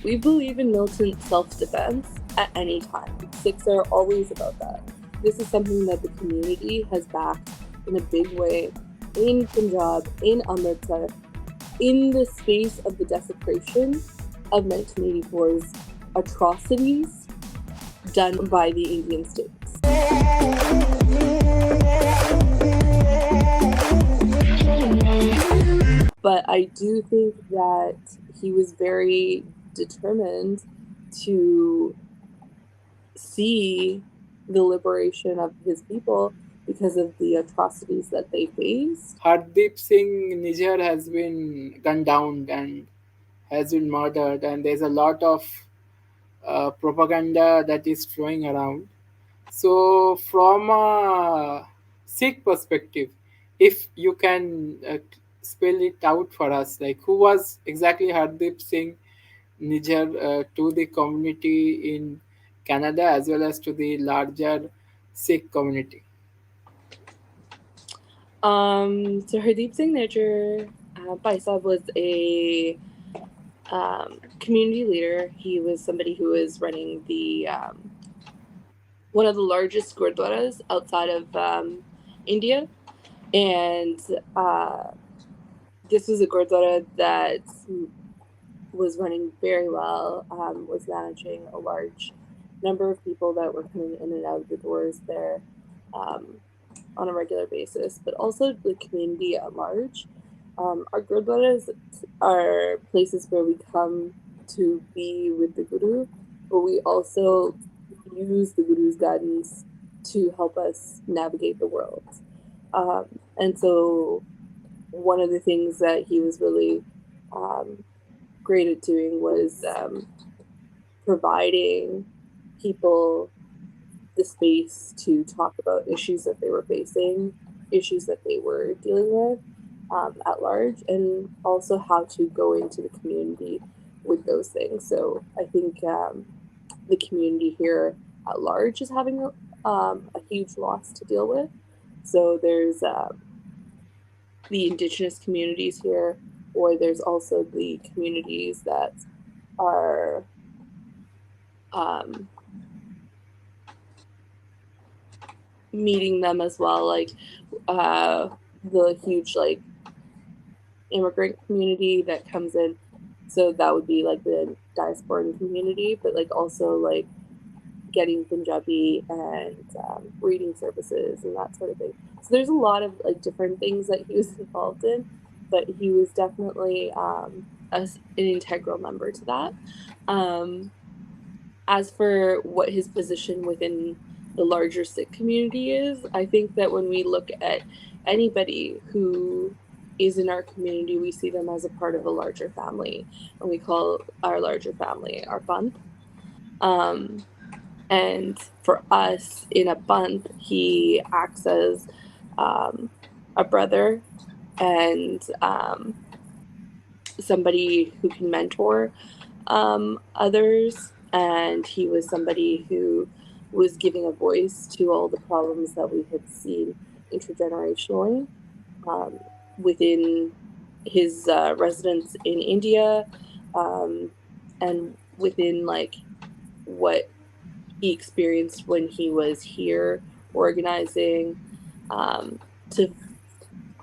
We believe in militant self-defense at any time. Sikhs are always about that. This is something that the community has backed in a big way in Punjab, in Amritsar, in the space of the desecration of 1984's atrocities done by the Indian states. But I do think that he was very determined to see the liberation of his people because of the atrocities that they faced. Hardeep Singh Nijjar has been gunned down and has been murdered, and there's a lot of propaganda that is flowing around. So, from a Sikh perspective, if you can spell it out for us, like who was exactly Hardeep Singh Nijjar to the community in Canada as well as to the larger Sikh community? So Hardeep Singh Nijjar, Paisa was a community leader. He was somebody who was running the one of the largest Gurudwaras outside of India, and this was a Gurudwara that was running very well, was managing a large number of people that were coming in and out of the doors there on a regular basis, but also the community at large. Our Gurudwaras are places where we come to be with the Guru, but we also use the Guru's guidance to help us navigate the world. And so, one of the things that he was really great at doing was providing people the space to talk about issues that they were facing, issues that they were dealing with at large, and also how to go into the community with those things. So I think the community here at large is having a huge loss to deal with. So there's the indigenous communities here, or there's also the communities that are meeting them as well, like the huge like immigrant community that comes in. So that would be like the diasporan community, but like also like getting Punjabi and reading services and that sort of thing. So there's a lot of like different things that he was involved in, but he was definitely an integral member to that. As for what his position within the larger Sikh community is, I think that when we look at anybody who is in our community, we see them as a part of a larger family, and we call our larger family our Panth. And for us in a Panth, he acts as a brother and somebody who can mentor others. And he was somebody who was giving a voice to all the problems that we had seen intergenerationally within his residence in India, and within like what he experienced when he was here organizing to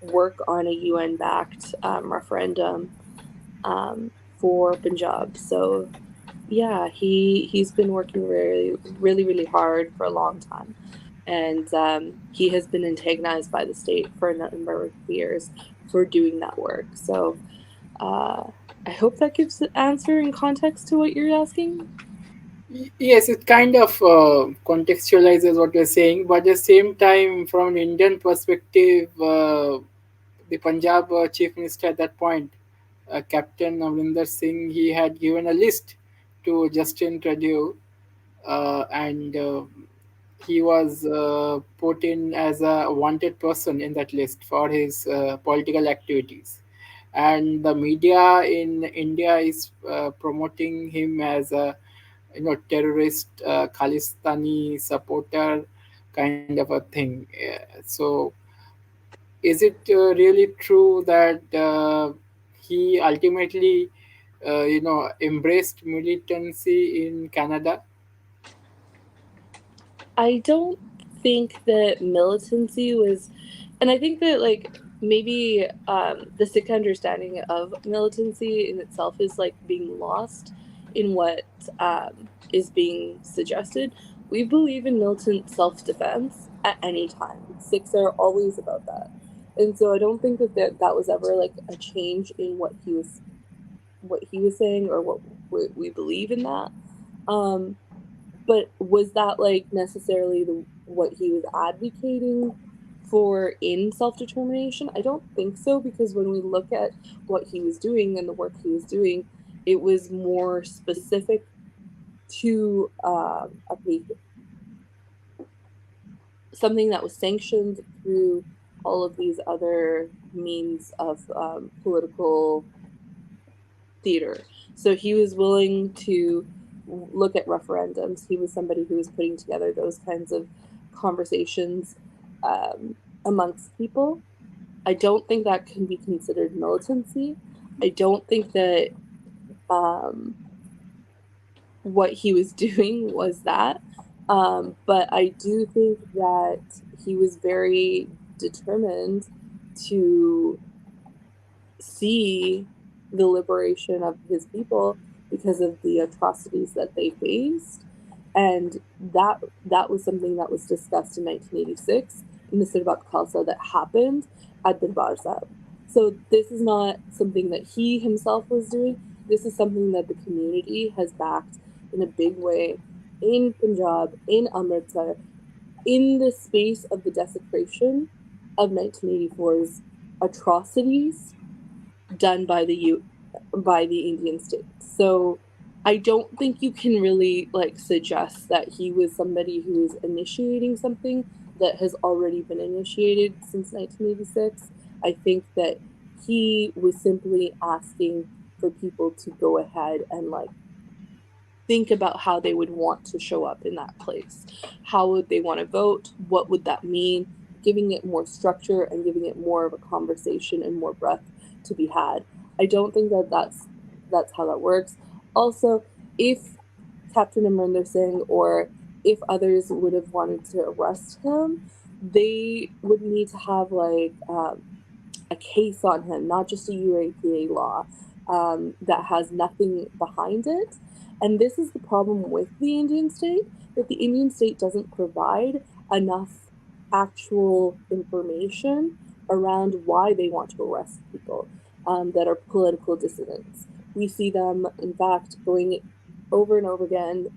work on a UN-backed referendum for Punjab. So yeah, he's been working really hard for a long time, and he has been antagonized by the state for a number of years for doing that work. So I hope that gives an answer and context to what you're asking. Yes, it kind of contextualizes what you're saying, but at the same time, from an Indian perspective, the Punjab chief minister at that point, Captain Amrinder Singh, he had given a list to Justin Trudeau, and he was put in as a wanted person in that list for his political activities. And the media in India is promoting him as a terrorist Khalistani supporter kind of a thing. So is it really true that he ultimately embraced militancy in Canada. I don't think that militancy was, and I think that like maybe the Sikh understanding of militancy in itself is like being lost in what is being suggested. We believe in militant self-defense at any time. Sikhs are always about that, and so I don't think that that was ever like a change in what he was saying or what we believe in that. Um, but was that like necessarily what he was advocating for in self determination? I don't think so, because when we look at what he was doing and the work he was doing, it was more specific to something that was sanctioned through all of these other means of political theater. So he was willing to look at referendums. He was somebody who was putting together those kinds of conversations um, amongst people. I don't think that can be considered militancy. I don't think that um, what he was doing was that. But I do think that he was very determined to see the liberation of his people because of the atrocities that they faced, and that was something that was discussed in 1986 in the Sirbak Khalsa that happened at Darbar Sahib. So this is not something that he himself was doing. This is something that the community has backed in a big way in Punjab, in Amritsar, in the space of the desecration of 1984's atrocities done by by the Indian state. So I don't think you can really like suggest that he was somebody who is initiating something that has already been initiated since 1986. I think that he was simply asking for people to go ahead and like think about how they would want to show up in that place. How would they want to vote? What would that mean? Giving it more structure and giving it more of a conversation and more breadth to be had. I don't think that that's how that works. Also, if Captain Amrinder Singh or if others would have wanted to arrest him, they would need to have like a case on him, not just a UAPA law that has nothing behind it. And this is the problem with the Indian state, that the Indian state doesn't provide enough actual information around why they want to arrest people that are political dissidents. We see them, in fact, going over and over again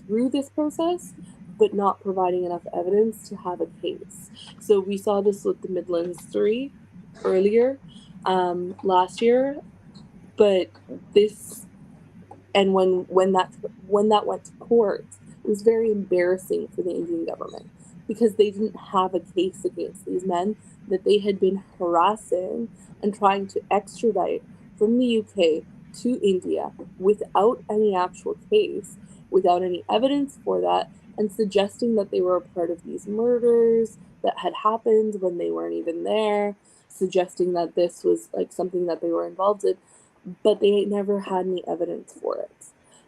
through this process, but not providing enough evidence to have a case. So we saw this with the Midlands 3 earlier last year, but this and when that went to court, it was very embarrassing for the Indian government because they didn't have a case against these men that they had been harassing and trying to extradite from the UK to India without any actual case, without any evidence for that, and suggesting that they were a part of these murders that had happened when they weren't even there, suggesting that this was like something that they were involved in, but they never had any evidence for it.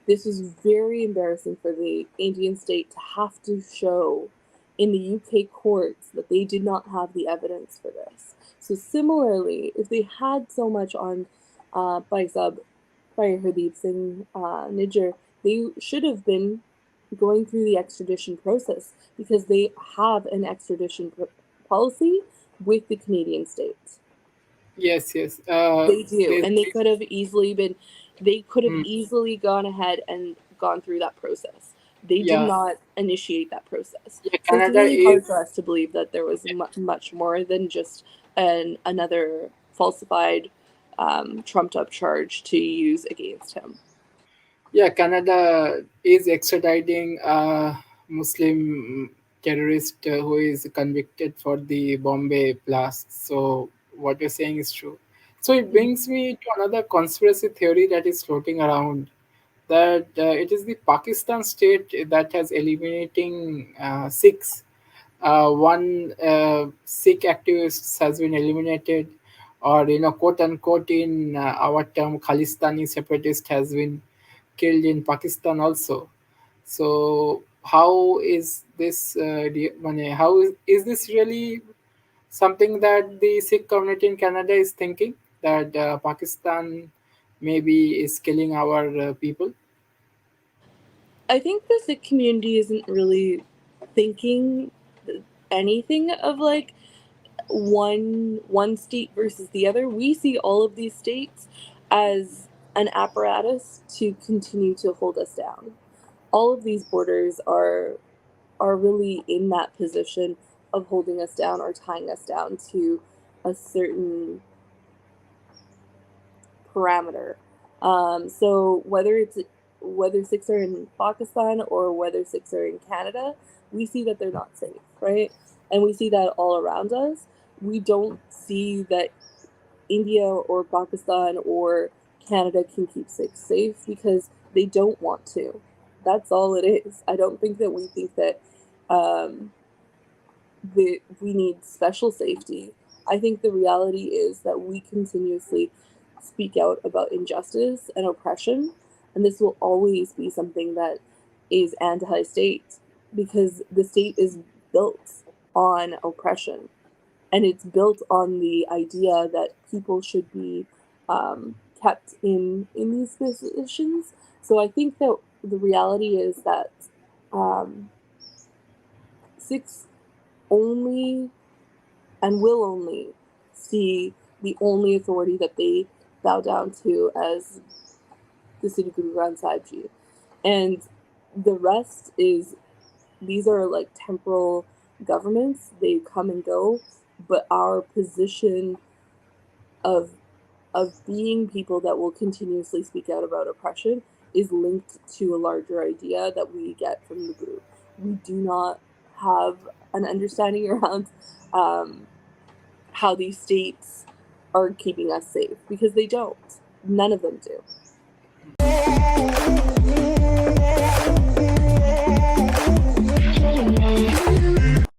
This was very embarrassing for the Indian state to have to show in the UK courts that they did not have the evidence for this. So similarly, if they had so much on Paisab, by Hardeep Singh Nijjar, they should have been going through the extradition process because they have an extradition policy with the Canadian state. Yes, yes. They do, There's and they could have mm, easily gone ahead and gone through that process. They did yeah, not initiate that process. yeah. So it's Canada really hard for is us to believe that there was much more than just another falsified, trumped up charge to use against him. Yeah, Canada is extraditing a Muslim terrorist who is convicted for the Bombay blast. So what you're saying is true. So it Mhm. brings me to another conspiracy theory that is floating around, that it is the Pakistan state that has eliminating Sikhs. One Sikh activist has been eliminated. or quote unquote in our term Khalistani separatist has been killed in Pakistan also. So how is this? How is this really something that the Sikh community in Canada is thinking, that Pakistan maybe is killing our people? I think the Sikh community isn't really thinking anything of like one state versus the other. We see all of these states as an apparatus to continue to hold us down. All of these borders are really in that position of holding us down or tying us down to a certain parameter. So whether Sikhs are in Pakistan or whether Sikhs are in Canada, we see that they're not safe, right? And we see that all around us. We don't see that India or Pakistan or Canada can keep Sikhs safe because they don't want to. That's all it is. I don't think that we think that um, we need special safety. I think the reality is that we continuously speak out about injustice and oppression, and this will always be something that is anti state because the state is built on oppression and it's built on the idea that people should be kept in these positions. So I think that the reality is that um, Sikhs only and will only see the only authority that they bow down to as the Sri Guru Granth Sahib Ji. And the rest is, these are like temporal governments, they come and go, but our position of being people that will continuously speak out about oppression is linked to a larger idea that we get from the Guru. We do not have an understanding around how these states are keeping us safe because they don't. None of them do.